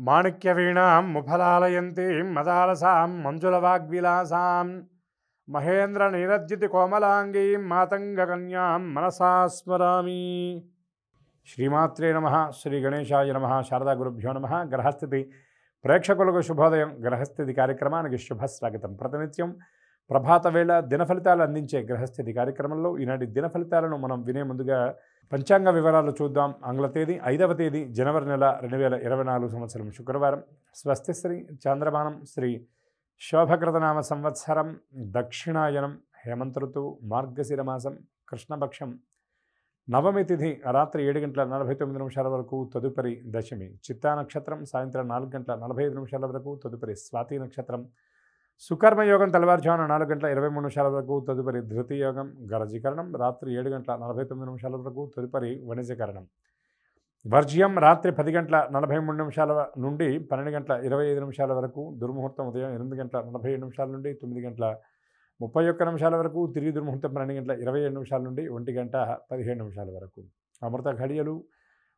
మాణిక్యవీణాం ముఫలాలయంతీం మదాలసాం మంజులవాగ్విలాసాం మహేంద్రనిరజ్జితి కోమలాంగీం మాతంగకన్యాం మనసా స్మరామి. శ్రీమాత్రే నమః. శ్రీ గణేశాయ నమః. శారదా గురుభ్యో నమః. గ్రహస్థితి ప్రేక్షకులకు శుభోదయం. గ్రహస్థితి కార్యక్రమానికి శుభ స్వాగతం. ప్రతినిత్యం ప్రభాత వేళ దిన ఫలితాలు అందించే గ్రహస్థితి కార్యక్రమంలో ఈనాటి దిన ఫలితాలను మనం వినే ముందుగా పంచాంగ వివరాలు చూద్దాం. ఆంగ్ల తేదీ 5వ తేదీ జనవరి నెల 2024 సంవత్సరం శుక్రవారం. స్వస్తిశ్రీ చాంద్రమానం శ్రీ శోభకృతనామ సంవత్సరం దక్షిణాయనం హేమంత ఋతువు మార్గశిర మాసం కృష్ణపక్షం నవమి తిథి రాత్రి 7:49 వరకు తదుపరి దశమి. చిత్తా నక్షత్రం సాయంత్రం 4:45 వరకు తదుపరి స్వాతి నక్షత్రం. సుకర్మయోగం తెల్లవారుజామున 4:23 వరకు తదుపరి ధృతియోగం. గరజీకరణం రాత్రి 7:49 వరకు తదుపరి వణిజకరణం. వర్జ్యం రాత్రి 10:43 నుండి 12:25 వరకు. దుర్ముహూర్తం ఉదయం 8:47 నుండి 9:31 వరకు. తిరిగి దుర్ముహూర్తం 12:27 నుండి 1:15 వరకు. అమృత ఘడియలు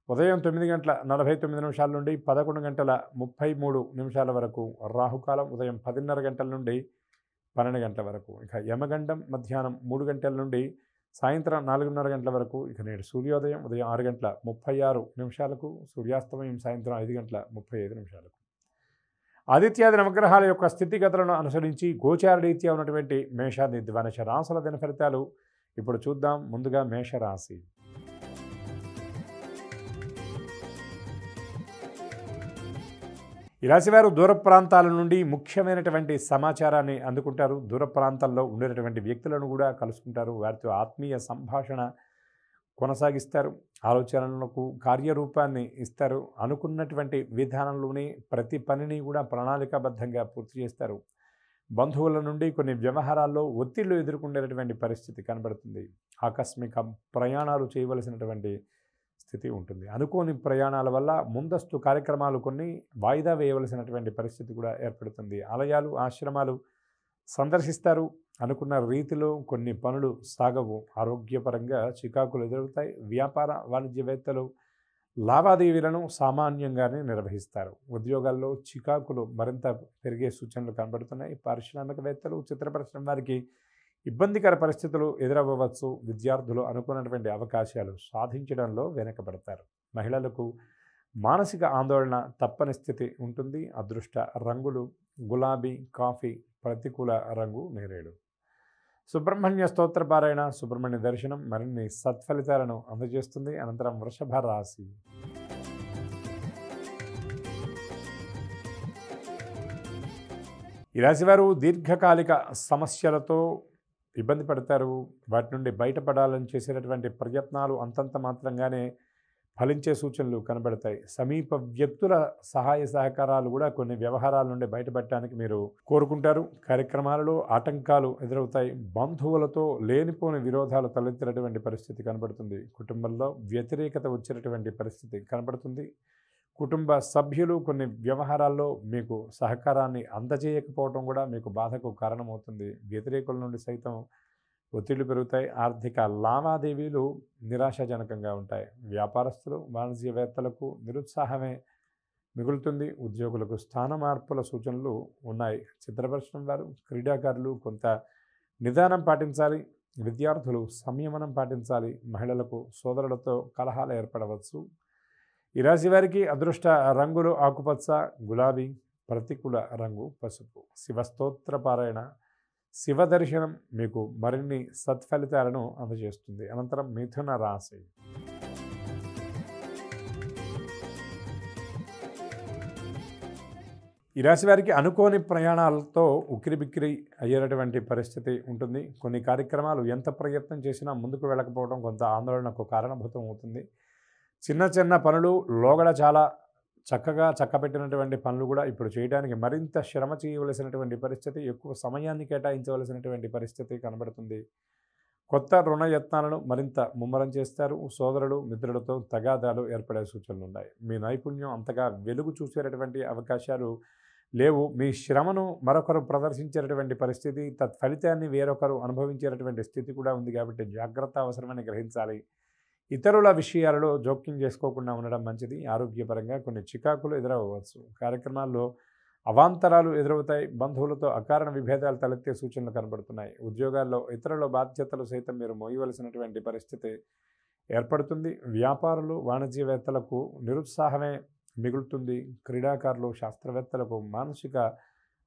ఉదయం 9:49 నుండి 11:33 వరకు. రాహుకాలం ఉదయం 10:30 గంటల నుండి 12 గంటల వరకు. ఇక యమగండం మధ్యాహ్నం 3 గంటల నుండి సాయంత్రం 4:30 గంటల వరకు. ఇక నేడు సూర్యోదయం ఉదయం 6:36 సూర్యాస్తమయం సాయంత్రం 5:35. ఆదిత్యాది నవగ్రహాల యొక్క స్థితిగతులను అనుసరించి గోచారరీత్యా ఉన్నటువంటి మేషాది ద్వాదశ రాశుల దిన ఫలితాలు ఇప్పుడు చూద్దాం. ముందుగా మేషరాశి. ఈ రాశివారు దూర ప్రాంతాల నుండి ముఖ్యమైనటువంటి సమాచారాన్ని అందుకుంటారు. దూర ప్రాంతాల్లో ఉండేటటువంటి వ్యక్తులను కూడా కలుసుకుంటారు. వారితో ఆత్మీయ సంభాషణ కొనసాగిస్తారు. ఆలోచనలకు కార్యరూపాన్ని ఇస్తారు. అనుకున్నటువంటి విధానంలోనే ప్రతి పనిని కూడా ప్రణాళికాబద్ధంగా పూర్తి చేస్తారు. బంధువుల నుండి కొన్ని వ్యవహారాల్లో ఒత్తిళ్లు ఎదుర్కొనేటటువంటి పరిస్థితి కనబడుతుంది. ఆకస్మిక ప్రయాణాలు చేయవలసినటువంటి స్థితి ఉంటుంది. అనుకోని ప్రయాణాల వల్ల ముందస్తు కార్యక్రమాలు కొన్ని వాయిదా వేయవలసినటువంటి పరిస్థితి కూడా ఏర్పడుతుంది. ఆలయాలు ఆశ్రమాలు సందర్శిస్తారు. అనుకున్న రీతిలో కొన్ని పనులు సాగవు. ఆరోగ్యపరంగా చికాకులు ఎదురవుతాయి. వ్యాపార వాణిజ్యవేత్తలు లావాదేవీలను సామాన్యంగానే నిర్వహిస్తారు. ఉద్యోగాల్లో చికాకులు మరింత పెరిగే సూచనలు కనబడుతున్నాయి. పారిశ్రామికవేత్తలు చిత్ర పరిశ్రమ వారికి ఇబ్బందికర పరిస్థితులు ఎదురవ్వవచ్చు. విద్యార్థులు అనుకున్నటువంటి అవకాశాలు సాధించడంలో వెనకబడతారు. మహిళలకు మానసిక ఆందోళన తప్పని స్థితి ఉంటుంది. అదృష్ట రంగులు గులాబీ, కాఫీ. ప్రతికూల రంగు నేరేడు. సుబ్రహ్మణ్య స్తోత్రపారాయణ, సుబ్రహ్మణ్య దర్శనం మరిన్ని సత్ఫలితాలను అందజేస్తుంది. అనంతరం వృషభ రాశి. ఈ రాశివారు దీర్ఘకాలిక సమస్యలతో ఇబ్బంది పడతారు. వాటి నుండి బయటపడాలని చేసేటటువంటి ప్రయత్నాలు అంతంత మాత్రంగానే ఫలించే సూచనలు కనబడతాయి. సమీప వ్యక్తుల సహాయ సహకారాలు కూడా కొన్ని వ్యవహారాల నుండి బయటపడటానికి మీరు కోరుకుంటారు. కార్యక్రమాలలో ఆటంకాలు ఎదురవుతాయి. బంధువులతో లేనిపోని విరోధాలు తలెత్తినటువంటి పరిస్థితి కనబడుతుంది. కుటుంబంలో వ్యతిరేకత వచ్చినటువంటి పరిస్థితి కనబడుతుంది. కుటుంబ సభ్యులు కొన్ని వ్యవహారాల్లో మీకు సహకారాన్ని అందజేయకపోవడం కూడా మీకు బాధకు కారణమవుతుంది. వ్యతిరేకుల నుండి సైతం ఒత్తిళ్లు పెరుగుతాయి. ఆర్థిక లావాదేవీలు నిరాశాజనకంగా ఉంటాయి. వ్యాపారస్తులు వాణిజ్యవేత్తలకు నిరుత్సాహమే మిగులుతుంది. ఉద్యోగులకు స్థాన మార్పుల సూచనలు ఉన్నాయి. చిత్ర పరిశ్రమ వారు క్రీడాకారులు కొంత నిదానం పాటించాలి. విద్యార్థులు సంయమనం పాటించాలి. మహిళలకు సోదరులతో కలహాలు ఏర్పడవచ్చు. ఈ రాశి వారికి అదృష్ట రంగులు ఆకుపచ్చ, గులాబీ. ప్రతికూల రంగు పసుపు. శివస్తోత్ర పారాయణ, శివ దర్శనం మీకు మరిన్ని సత్ఫలితాలను అందజేస్తుంది. అనంతరం మిథున రాశి. ఈ రాశి వారికి అనుకోని ప్రయాణాలతో ఉక్కిరిబిక్కిరి అయ్యేటటువంటి పరిస్థితి ఉంటుంది. కొన్ని కార్యక్రమాలు ఎంత ప్రయత్నం చేసినా ముందుకు వెళ్ళకపోవడం కొంత ఆందోళనకు కారణభూతం అవుతుంది. చిన్న చిన్న పనులు లోగడ చాలా చక్కగా చక్కబెట్టినటువంటి పనులు కూడా ఇప్పుడు చేయడానికి మరింత శ్రమ చేయవలసినటువంటి పరిస్థితి, ఎక్కువ సమయాన్ని కేటాయించవలసినటువంటి పరిస్థితి కనబడుతుంది. కొత్త రుణ యత్నాలను మరింత ముమ్మరం చేస్తారు. సోదరులు మిత్రులతో తగాదాలు ఏర్పడే సూచనలు ఉన్నాయి. మీ నైపుణ్యం అంతగా వెలుగు చూసేటటువంటి అవకాశాలు లేవు. మీ శ్రమను మరొకరు ప్రదర్శించేటటువంటి పరిస్థితి, తత్ఫలితాన్ని వేరొకరు అనుభవించేటటువంటి స్థితి కూడా ఉంది. కాబట్టి జాగ్రత్త అవసరమని గ్రహించాలి. ఇతరుల విషయాలలో జోక్యం చేసుకోకుండా ఉండడం మంచిది. ఆరోగ్యపరంగా కొన్ని చికాకులు ఎదురవ్వచ్చు. కార్యక్రమాల్లో అవాంతరాలు ఎదురవుతాయి. బంధువులతో అకారణ విభేదాలు తలెత్తే సూచనలు కనబడుతున్నాయి. ఉద్యోగాల్లో ఇతరుల బాధ్యతలు సైతం మీరు మోయవలసినటువంటి పరిస్థితి ఏర్పడుతుంది. వ్యాపారులు, వాణిజ్యవేత్తలకు నిరుత్సాహమే మిగులుతుంది. క్రీడాకారులు, శాస్త్రవేత్తలకు మానసిక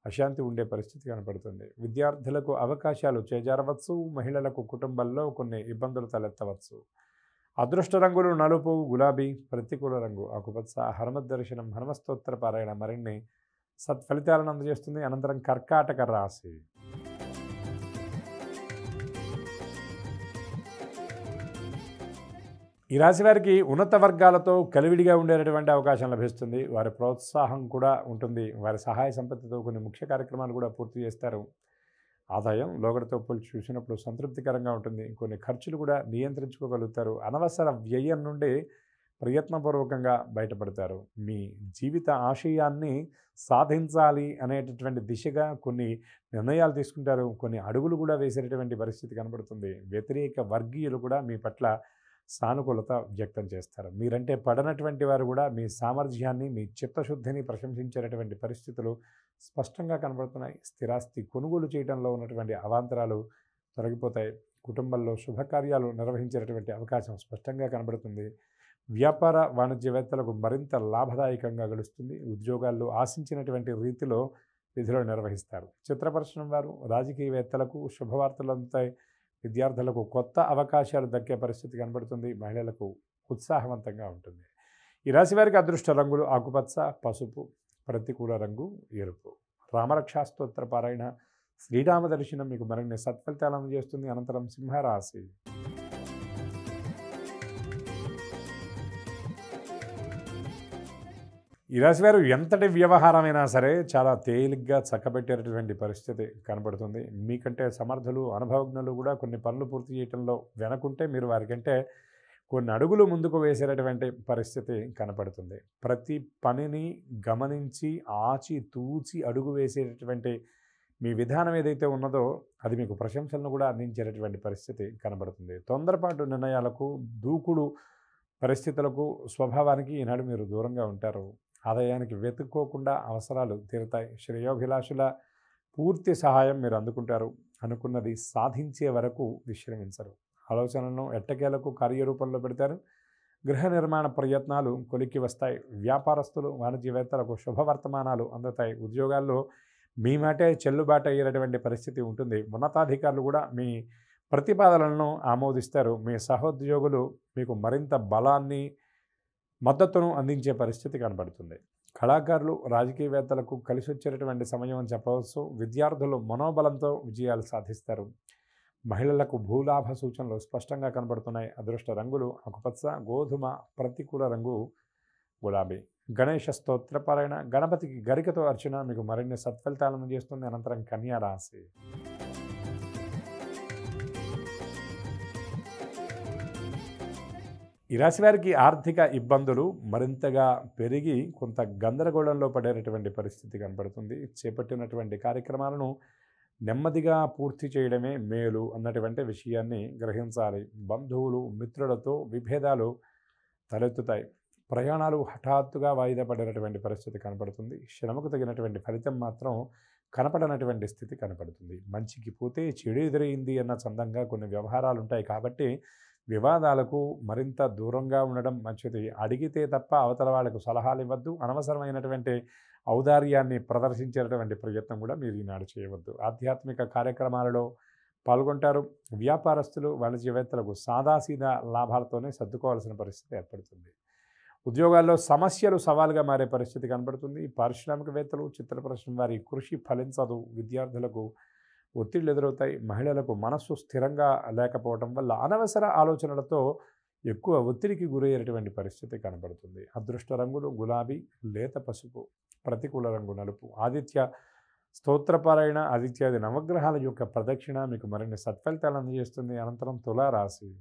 అశాంతి ఉండే పరిస్థితి కనపడుతుంది. విద్యార్థులకు అవకాశాలు చేజారవచ్చు. మహిళలకు కుటుంబంలో కొన్ని ఇబ్బందులు తలెత్తవచ్చు. అదృష్ట రంగులు నలుపు, గులాబీ, ప్రతికూల రంగు ఆకుపచ్చ. హనుమత్ దర్శనం, హనుమస్తోత్ర పారాయణ మరిన్ని సత్ఫలితాలను అందజేస్తుంది. అనంతరం కర్కాటక రాశి. ఈ రాశి వారికి ఉన్నత వర్గాలతో కలివిడిగా ఉండేటటువంటి అవకాశం లభిస్తుంది. వారి ప్రోత్సాహం కూడా ఉంటుంది. వారి సహాయ సంపత్తితో కొన్ని ముఖ్య కార్యక్రమాలు కూడా పూర్తి చేస్తారు. ఆదాయం లోగడతో పోల్చి చూసినప్పుడు సంతృప్తికరంగా ఉంటుంది. కొన్ని ఖర్చులు కూడా నియంత్రించుకోగలుగుతారు. అనవసర వ్యయం నుండి ప్రయత్నపూర్వకంగా బయటపడతారు. మీ జీవిత ఆశయాన్ని సాధించాలి అనేటటువంటి దిశగా కొన్ని నిర్ణయాలు తీసుకుంటారు. కొన్ని అడుగులు కూడా వేసేటటువంటి పరిస్థితి కనబడుతుంది. వ్యతిరేక వర్గీయులు కూడా మీ పట్ల సానుకూలత వ్యక్తం చేస్తారు. మీరంటే పడనటువంటి వారు కూడా మీ సామర్థ్యాన్ని, మీ చిత్తశుద్ధిని ప్రశంసించేటటువంటి పరిస్థితులు స్పష్టంగా కనబడుతున్నాయి. స్థిరాస్తి కొనుగోలు చేయడంలో ఉన్నటువంటి అవాంతరాలు తొలగిపోతాయి. కుటుంబంలో శుభకార్యాలు నిర్వహించేటటువంటి అవకాశం స్పష్టంగా కనబడుతుంది. వ్యాపార వాణిజ్యవేత్తలకు మరింత లాభదాయకంగా గడుస్తుంది. ఉద్యోగాల్లో ఆశించినటువంటి రీతిలో విధులు నిర్వహిస్తారు. చిత్ర పరిశ్రమ వారు, రాజకీయవేత్తలకు శుభవార్తలు అందుతాయి. విద్యార్థులకు కొత్త అవకాశాలు దక్కే పరిస్థితి కనబడుతుంది. మహిళలకు ఉత్సాహవంతంగా ఉంటుంది. ఈ రాశి వారికి అదృష్ట రంగులు ఆకుపచ్చ, పసుపు, ప్రతికూల రంగు ఎరుపు. రామరక్షాస్తోత్ర పారాయణ, శ్రీరామ దర్శనం మీకు మరిన్ని సత్ఫలితాలు అందజేస్తుంది. అనంతరం సింహరాశి. ఈ రాశివారు ఎంతటి వ్యవహారమైనా సరే చాలా తేలిగ్గా చక్కబెట్టేటటువంటి పరిస్థితి కనబడుతుంది. మీకంటే సమర్థులు, అనుభవజ్ఞులు కూడా కొన్ని పనులు పూర్తి చేయడంలో వెనకుంటే మీరు వారికంటే కొన్ని అడుగులు ముందుకు వేసేటటువంటి పరిస్థితి కనపడుతుంది. ప్రతి పనిని గమనించి ఆచి తూచి అడుగు వేసేటటువంటి మీ విధానం ఏదైతే ఉన్నదో అది మీకు ప్రశంసలను కూడా అందించేటటువంటి పరిస్థితి కనబడుతుంది. తొందరపాటు నిర్ణయాలకు, దూకుడు పరిస్థితులకు, స్వభావానికి ఈనాడు మీరు దూరంగా ఉంటారు. ఆదాయానికి వెతుక్కోకుండా అవసరాలు తీరుతాయి. శ్రేయోభిలాషుల పూర్తి సహాయం మీరు అందుకుంటారు. అనుకున్నది సాధించే వరకు విశ్రమించరు. ఆలోచనలను ఎట్టకేలకు కార్యరూపంలో పెడతారు. గృహ నిర్మాణ ప్రయత్నాలు కొలిక్కి వస్తాయి. వ్యాపారస్తులు, వాణిజ్యవేత్తలకు శుభవర్తమానాలు అందుతాయి. ఉద్యోగాల్లో మీ మాటే చెల్లుబాటు అయ్యేటటువంటి పరిస్థితి ఉంటుంది. ఉన్నతాధికారులు కూడా మీ ప్రతిపాదనలను ఆమోదిస్తారు. మీ సహోద్యోగులు మీకు మరింత బలాన్ని, మద్దతును అందించే పరిస్థితి కనబడుతుంది. కళాకారులు, రాజకీయవేత్తలకు కలిసి వచ్చేటటువంటి సమయం అని చెప్పవచ్చు. విద్యార్థులు మనోబలంతో విజయాలు సాధిస్తారు. మహిళలకు భూలాభ సూచనలు స్పష్టంగా కనబడుతున్నాయి. అదృష్ట రంగులు ఆకుపచ్చ, గోధుమ, ప్రతికూల రంగు గులాబీ. గణేష స్తోత్రపారాయణ, గణపతికి గరికతో అర్చన మీకు మరిన్ని సత్ఫలితాలను చేస్తుంది. అనంతరం కన్యా రాశి. ఈ రాశి వారికి ఆర్థిక ఇబ్బందులు మరింతగా పెరిగి కొంత గందరగోళంలో పడేటటువంటి పరిస్థితి కనబడుతుంది. చేపట్టినటువంటి కార్యక్రమాలను నెమ్మదిగా పూర్తి చేయడమే మేలు అన్నటువంటి విషయాన్ని గ్రహించాలి. బంధువులు, మిత్రులతో విభేదాలు తలెత్తుతాయి. ప్రయాణాలు హఠాత్తుగా వాయిదా పడినటువంటి పరిస్థితి కనపడుతుంది. శ్రమకు తగినటువంటి ఫలితం మాత్రం కనపడనటువంటి స్థితి కనపడుతుంది. మంచికి పోతే చెడు ఎదురైంది అన్న చందంగా కొన్ని వ్యవహారాలు ఉంటాయి. కాబట్టి వివాదాలకు మరింత దూరంగా ఉండడం మంచిది. అడిగితే తప్ప అవతల వాళ్ళకు సలహాలు ఇవ్వద్దు. అనవసరమైనటువంటి ఔదార్యాన్ని ప్రదర్శించేటటువంటి ప్రయత్నం కూడా మీరు ఈనాడు చేయవద్దు. ఆధ్యాత్మిక కార్యక్రమాలలో పాల్గొంటారు. వ్యాపారస్తులు, వాణిజ్యవేత్తలకు సాదాసీదా లాభాలతోనే సర్దుకోవాల్సిన పరిస్థితి ఏర్పడుతుంది. ఉద్యోగాల్లో సమస్యలు సవాలుగా మారే పరిస్థితి కనబడుతుంది. పారిశ్రామికవేత్తలు, చిత్ర పరిశ్రమ వారి కృషి ఫలించదు. విద్యార్థులకు ఒత్తిళ్లు ఎదురవుతాయి. మహిళలకు మనస్సు స్థిరంగా లేకపోవడం వల్ల అనవసర ఆలోచనలతో ఎక్కువ ఒత్తిడికి గురయ్యేటువంటి పరిస్థితి కనబడుతుంది. అదృష్ట రంగులు గులాబీ, లేత పసుపు, ప్రతికూల రంగు నలుపు. ఆదిత్య స్తోత్రపారాయణ, ఆదిత్యాది నవగ్రహాల యొక్క ప్రదక్షిణ మీకు మరిన్ని సత్ఫలితాలు అందజేస్తుంది. అనంతరం తులారాశి.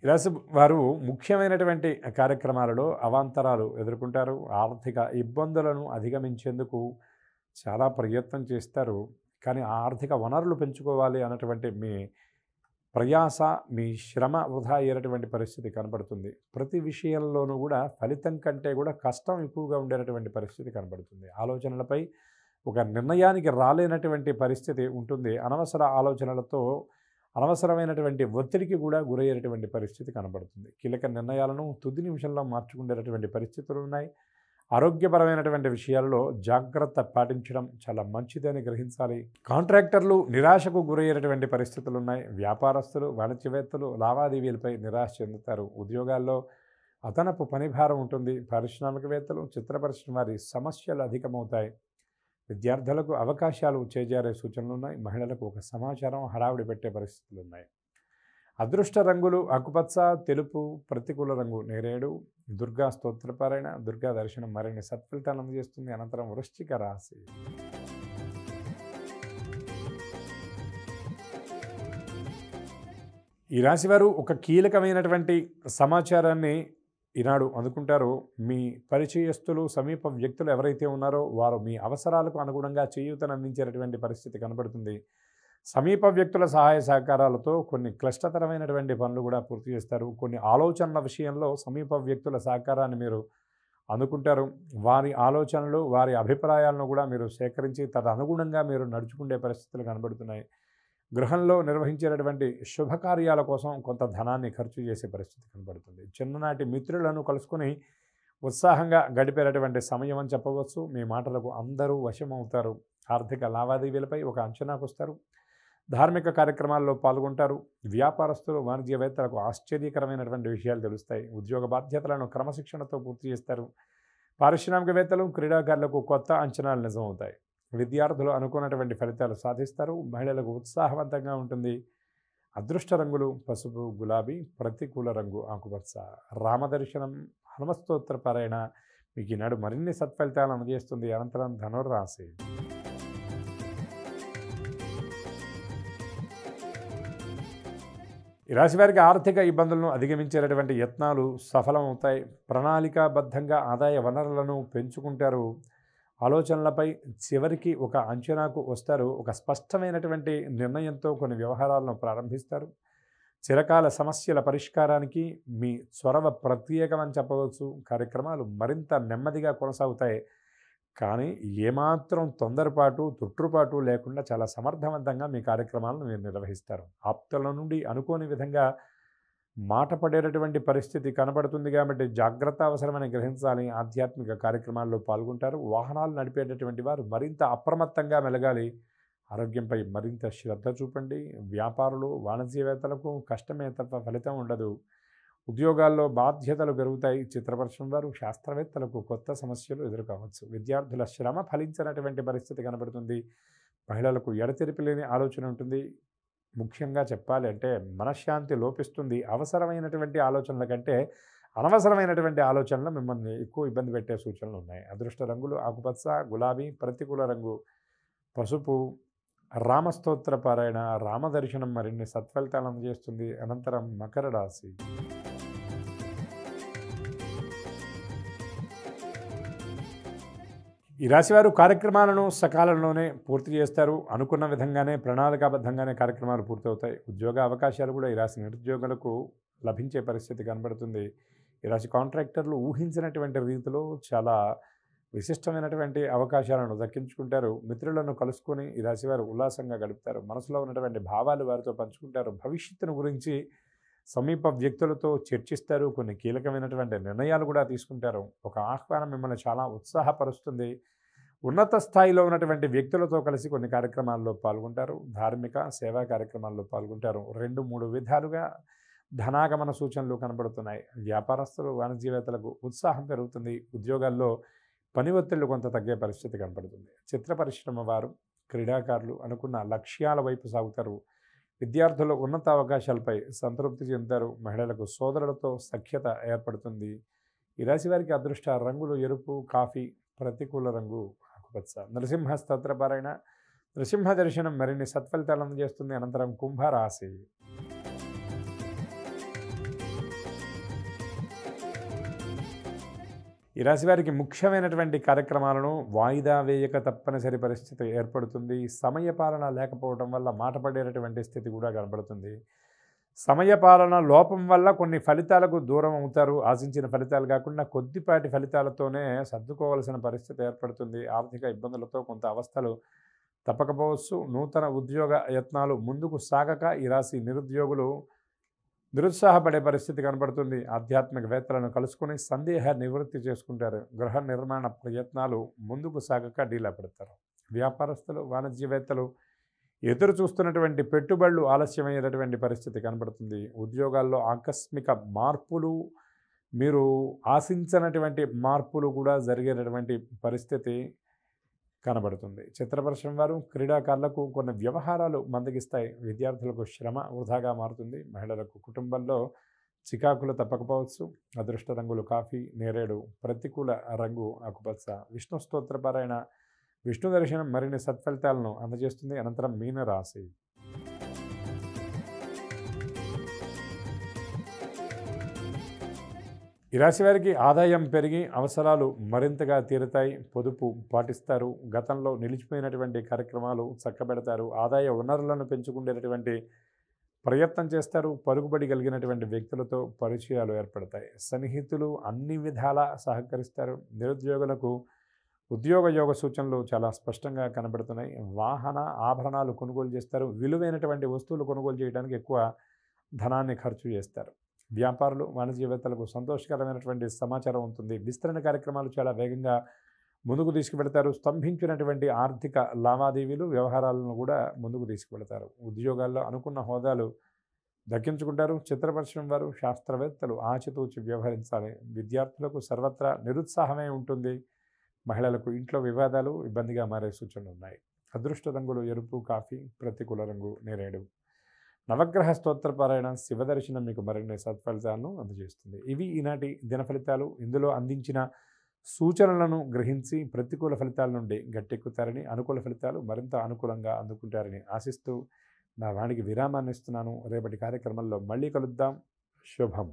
ఈ రాశి వారు ముఖ్యమైనటువంటి కార్యక్రమాలలో అవాంతరాలు ఎదుర్కొంటారు. ఆర్థిక ఇబ్బందులను అధిగమించేందుకు చాలా ప్రయత్నం చేస్తారు. కానీ ఆ ఆర్థిక వనరులు పెంచుకోవాలి అన్నటువంటి మీ ప్రయాస, మీ శ్రమ వృధా అయ్యేటటువంటి పరిస్థితి కనబడుతుంది. ప్రతి విషయంలోనూ కూడా ఫలితం కంటే కూడా కష్టం ఎక్కువగా ఉండేటటువంటి పరిస్థితి కనబడుతుంది. ఆలోచనలపై ఒక నిర్ణయానికి రాలేనటువంటి పరిస్థితి ఉంటుంది. అనవసర ఆలోచనలతో అనవసరమైనటువంటి ఒత్తిడికి కూడా గురయ్యేటటువంటి పరిస్థితి కనబడుతుంది. కీలక నిర్ణయాలను తుది నిమిషంలో మార్చుకునేటటువంటి పరిస్థితులు ఉన్నాయి. ఆరోగ్యపరమైనటువంటి విషయాల్లో జాగ్రత్త పాటించడం చాలా మంచిదని గ్రహించాలి. కాంట్రాక్టర్లు నిరాశకు గురయ్యేటటువంటి పరిస్థితులు ఉన్నాయి. వ్యాపారస్తులు, వాణిజ్యవేత్తలు లావాదేవీలపై నిరాశ చెందుతారు. ఉద్యోగాల్లో అదనపు పనిభారం ఉంటుంది. పారిశ్రామికవేత్తలు, చిత్ర పరిశ్రమ వారి సమస్యలు అధికమవుతాయి. విద్యార్థులకు అవకాశాలు చేజారే సూచనలు ఉన్నాయి. మహిళలకు ఒక సమాచారం హడావిడి పెట్టే పరిస్థితులు ఉన్నాయి. అదృష్ట రంగులు ఆకుపచ్చ, తెలుపు, ప్రతికూల రంగు నేరేడు. దుర్గా స్తోత్రపారాయణ, దుర్గా దర్శనం మరిన్ని సత్ఫలితాలను అందజేస్తుంది. అనంతరం వృశ్చిక రాశి. ఈ రాశివారు ఒక కీలకమైనటువంటి సమాచారాన్ని ఈనాడు అందుకుంటారు. మీ పరిచయస్తులు, సమీప వ్యక్తులు ఎవరైతే ఉన్నారో వారు మీ అవసరాలకు అనుగుణంగా చేయూతను అందించేటటువంటి పరిస్థితి కనబడుతుంది. సమీప వ్యక్తుల సహాయ సహకారాలతో కొన్ని క్లిష్టతరమైనటువంటి పనులు కూడా పూర్తి చేస్తారు. కొన్ని ఆలోచనల విషయంలో సమీప వ్యక్తుల సహకారాన్ని మీరు అందుకుంటారు. వారి ఆలోచనలు, వారి అభిప్రాయాలను కూడా మీరు సేకరించి తదనుగుణంగా మీరు నడుచుకునే పరిస్థితులు కనబడుతున్నాయి. గృహంలో నిర్వహించేటటువంటి శుభకార్యాల కోసం కొంత ధనాన్ని ఖర్చు చేసే పరిస్థితి కనబడుతుంది. చిన్ననాటి మిత్రులను కలుసుకొని ఉత్సాహంగా గడిపేటటువంటి సమయం అని చెప్పవచ్చు. మీ మాటలకు అందరూ వశమవుతారు. ఆర్థిక లావాదేవీలపై ఒక అంచనాకు వస్తారు. ధార్మిక కార్యక్రమాల్లో పాల్గొంటారు. వ్యాపారస్తులు, వాణిజ్యవేత్తలకు ఆశ్చర్యకరమైనటువంటి విషయాలు తెలుస్తాయి. ఉద్యోగ బాధ్యతలను క్రమశిక్షణతో పూర్తి చేస్తారు. పారిశ్రామికవేత్తలు, క్రీడాకారులకు కొత్త అంచనాలు నిజమవుతాయి. విద్యార్థులు అనుకున్నటువంటి ఫలితాలు సాధిస్తారు. మహిళలకు ఉత్సాహవంతంగా ఉంటుంది. అదృష్ట రంగులు పసుపు, గులాబీ, ప్రతికూల రంగు ఆకుపచ్చ. రామదర్శనం, హనుమస్తోత్ర పారాయణ మీకు ఈనాడు మరిన్ని సత్ఫలితాలను అందజేస్తుంది. అనంతరం ధనుర్రాశి. ఈ రాశి వారికి ఆర్థిక ఇబ్బందులను అధిగమించేటటువంటి యత్నాలు సఫలమవుతాయి. ప్రణాళికాబద్ధంగా ఆదాయ వనరులను పెంచుకుంటారు. ఆలోచనలపై చివరికి ఒక అంచనాకు వస్తారు. ఒక స్పష్టమైనటువంటి నిర్ణయంతో కొన్ని వ్యవహారాలను ప్రారంభిస్తారు. చిరకాల సమస్యల పరిష్కారానికి మీ చొరవ ప్రత్యేకమని చెప్పవచ్చు. కార్యక్రమాలు మరింత నెమ్మదిగా కొనసాగుతాయి. కానీ ఏమాత్రం తొందరపాటు, తొట్టుపాటు లేకుండా చాలా సమర్థవంతంగా మీ కార్యక్రమాలను మీరు నిర్వహిస్తారు. ఆప్తుల నుండి అనుకోని విధంగా మాట పడేటటువంటి పరిస్థితి కనబడుతుంది కాబట్టి జాగ్రత్త అవసరమని గ్రహించాలి. ఆధ్యాత్మిక కార్యక్రమాల్లో పాల్గొంటారు. వాహనాలు నడిపేటటువంటి వారు మరింత అప్రమత్తంగా మెలగాలి. ఆరోగ్యంపై మరింత శ్రద్ధ చూపండి. వ్యాపారులు, వాణిజ్యవేత్తలకు కష్టమే తప్ప ఫలితం ఉండదు. ఉద్యోగాల్లో బాధ్యతలు పెరుగుతాయి. చిత్రపరిశ్రమ వారు, శాస్త్రవేత్తలకు కొత్త సమస్యలు ఎదుర్కోవచ్చు. విద్యార్థుల శ్రమ ఫలించినటువంటి పరిస్థితి కనబడుతుంది. మహిళలకు ఎడతెరిపి లేని ఆలోచన ఉంటుంది. ముఖ్యంగా చెప్పాలి అంటే మనశ్శాంతి లోపిస్తుంది. అవసరమైనటువంటి ఆలోచనల కంటే అనవసరమైనటువంటి ఆలోచనలు మిమ్మల్ని ఎక్కువ ఇబ్బంది పెట్టే సూచనలు ఉన్నాయి. అదృష్ట రంగులు ఆకుపచ్చ, గులాబీ, ప్రతికూల రంగు పసుపు. రామస్తోత్ర పారాయణ, రామదర్శనం మరిన్ని సత్ఫలితాలను అందజేస్తుంది. అనంతరం మకర రాశి. ఈ రాశివారు కార్యక్రమాలను సకాలంలోనే పూర్తి చేస్తారు. అనుకున్న విధంగానే ప్రణాళికాబద్ధంగానే కార్యక్రమాలు పూర్తవుతాయి. ఉద్యోగ అవకాశాలు కూడా ఈ రాశి నిరుద్యోగులకు లభించే పరిస్థితి కనబడుతుంది. ఈ రాశి కాంట్రాక్టర్లు ఊహించినటువంటి రీతిలో చాలా విశిష్టమైనటువంటి అవకాశాలను దక్కించుకుంటారు. మిత్రులను కలుసుకొని ఈ రాశివారు ఉల్లాసంగా గడుపుతారు. మనసులో ఉన్నటువంటి భావాలు వారితో పంచుకుంటారు. భవిష్యత్తును గురించి సమీప వ్యక్తులతో చర్చిస్తారు. కొన్ని కీలకమైనటువంటి నిర్ణయాలు కూడా తీసుకుంటారు. ఒక ఆహ్వానం మిమ్మల్ని చాలా ఉత్సాహపరుస్తుంది. ఉన్నత స్థాయిలో ఉన్నటువంటి వ్యక్తులతో కలిసి కొన్ని కార్యక్రమాల్లో పాల్గొంటారు. ధార్మిక సేవా కార్యక్రమాల్లో పాల్గొంటారు. 2-3 విధాలుగా ధనాగమన సూచనలు కనబడుతున్నాయి. వ్యాపారస్తులు, వాణిజ్యవేత్తలకు ఉత్సాహం పెరుగుతుంది. ఉద్యోగాల్లో పని ఒత్తిళ్లు కొంత తగ్గే పరిస్థితి కనబడుతుంది. చిత్ర పరిశ్రమ వారు, క్రీడాకారులు అనుకున్న లక్ష్యాల వైపు సాగుతారు. విద్యార్థులు ఉన్నత అవకాశాలపై సంతృప్తి చెందుతారు. మహిళలకు సోదరులతో సఖ్యత ఏర్పడుతుంది. ఈ రాశి వారికి అదృష్ట రంగులు ఎరుపు, కాఫీ, ప్రతికూల రంగు ఆకుపచ్చ. నరసింహ స్తోత్ర పారాయణ, నృసింహ దర్శనం మరిన్ని సత్ఫలితాలను అందజేస్తుంది. అనంతరం కుంభరాశి. ఈ ఈ రాశి వారికి ముఖ్యమైనటువంటి కార్యక్రమాలను వాయిదా వేయక తప్పనిసరి పరిస్థితి ఏర్పడుతుంది. సమయపాలన లేకపోవడం వల్ల మాట పడేటటువంటి స్థితి కూడా కనబడుతుంది. సమయపాలన లోపం వల్ల కొన్ని ఫలితాలకు దూరం అవుతారు. ఆశించిన ఫలితాలు కాకుండా కొద్దిపాటి ఫలితాలతోనే సర్దుకోవాల్సిన పరిస్థితి ఏర్పడుతుంది. ఆర్థిక ఇబ్బందులతో కొంత అవస్థలు తప్పకపోవచ్చు. నూతన ఉద్యోగ యత్నాలు ముందుకు సాగక ఈ రాశి నిరుద్యోగులు నిరుత్సాహపడే పరిస్థితి కనబడుతుంది. ఆధ్యాత్మికవేత్తలను కలుసుకొని సందేహ నివృత్తి చేసుకుంటారు. గృహ నిర్మాణ ప్రయత్నాలు ముందుకు సాగక డీలా పెడతారు. వ్యాపారస్తులు, వాణిజ్యవేత్తలు ఎదురు చూస్తున్నటువంటి పెట్టుబడులు ఆలస్యమయ్యేటటువంటి పరిస్థితి కనబడుతుంది. ఉద్యోగాల్లో ఆకస్మిక మార్పులు, మీరు ఆశించినటువంటి మార్పులు కూడా జరిగేటటువంటి పరిస్థితి కనబడుతుంది. చిత్రపరిశ్రమ వారు, క్రీడాకారులకు కొన్ని వ్యవహారాలు మందగిస్తాయి. విద్యార్థులకు శ్రమ వృధాగా మారుతుంది. మహిళలకు కుటుంబంలో చికాకులు తప్పకపోవచ్చు. అదృష్ట రంగులు కాఫీ, నేరేడు. ప్రతికూల రంగు ఆకుపచ్చ. విష్ణు స్తోత్రపారాయణ, విష్ణు దర్శనం మరిన్ని సత్ఫలితాలను అందజేస్తుంది. అనంతరం మీనరాశి. ఈ రాశి వారికి ఆదాయం పెరిగి అవసరాలు మరింతగా తీరుతాయి. పొదుపు పాటిస్తారు. గతంలో నిలిచిపోయినటువంటి కార్యక్రమాలు చక్కబెడతారు. ఆదాయ వనరులను పెంచుకునేటటువంటి ప్రయత్నం చేస్తారు. పలుకుబడి కలిగినటువంటి వ్యక్తులతో పరిచయాలు ఏర్పడతాయి. సన్నిహితులు అన్ని విధాలా సహకరిస్తారు. నిరుద్యోగులకు ఉద్యోగ యోగ సూచనలు చాలా స్పష్టంగా కనబడుతున్నాయి. వాహన ఆభరణాలు కొనుగోలు చేస్తారు. విలువైనటువంటి వస్తువులు కొనుగోలు చేయడానికి ఎక్కువ ధనాన్ని ఖర్చు చేస్తారు. వ్యాపారులు, వాణిజ్యవేత్తలకు సంతోషకరమైనటువంటి సమాచారం ఉంటుంది. విస్తరణ కార్యక్రమాలు చాలా వేగంగా ముందుకు తీసుకువెళతారు. స్తంభించినటువంటి ఆర్థిక లావాదేవీలు, వ్యవహారాలను కూడా ముందుకు తీసుకువెళతారు. ఉద్యోగాల్లో అనుకున్న హోదాలు దక్కించుకుంటారు. చిత్రపరిశ్రమ వారు, శాస్త్రవేత్తలు ఆచితూచి వ్యవహరించాలి. విద్యార్థులకు సర్వత్రా నిరుత్సాహమే ఉంటుంది. మహిళలకు ఇంట్లో వివాదాలు ఇబ్బందిగా మారే సూచనలు ఉన్నాయి. అదృష్ట రంగులు ఎరుపు, కాఫీ. ప్రతికూల రంగు నేరేడు. నవగ్రహ స్తోత్రపారాయణ, శివదర్శనం మీకు మరిన్ని సత్ఫలితాలను అందజేస్తుంది. ఇవి ఈనాటి దిన ఫలితాలు. ఇందులో అందించిన సూచనలను గ్రహించి ప్రతికూల ఫలితాల నుండి గట్టెక్కుతారని, అనుకూల ఫలితాలు మరింత అనుకూలంగా అందుకుంటారని ఆశిస్తూ నా వాణికి విరామాన్ని ఇస్తున్నాను. రేపటి కార్యక్రమంలో మళ్ళీ కలుద్దాం. శుభం.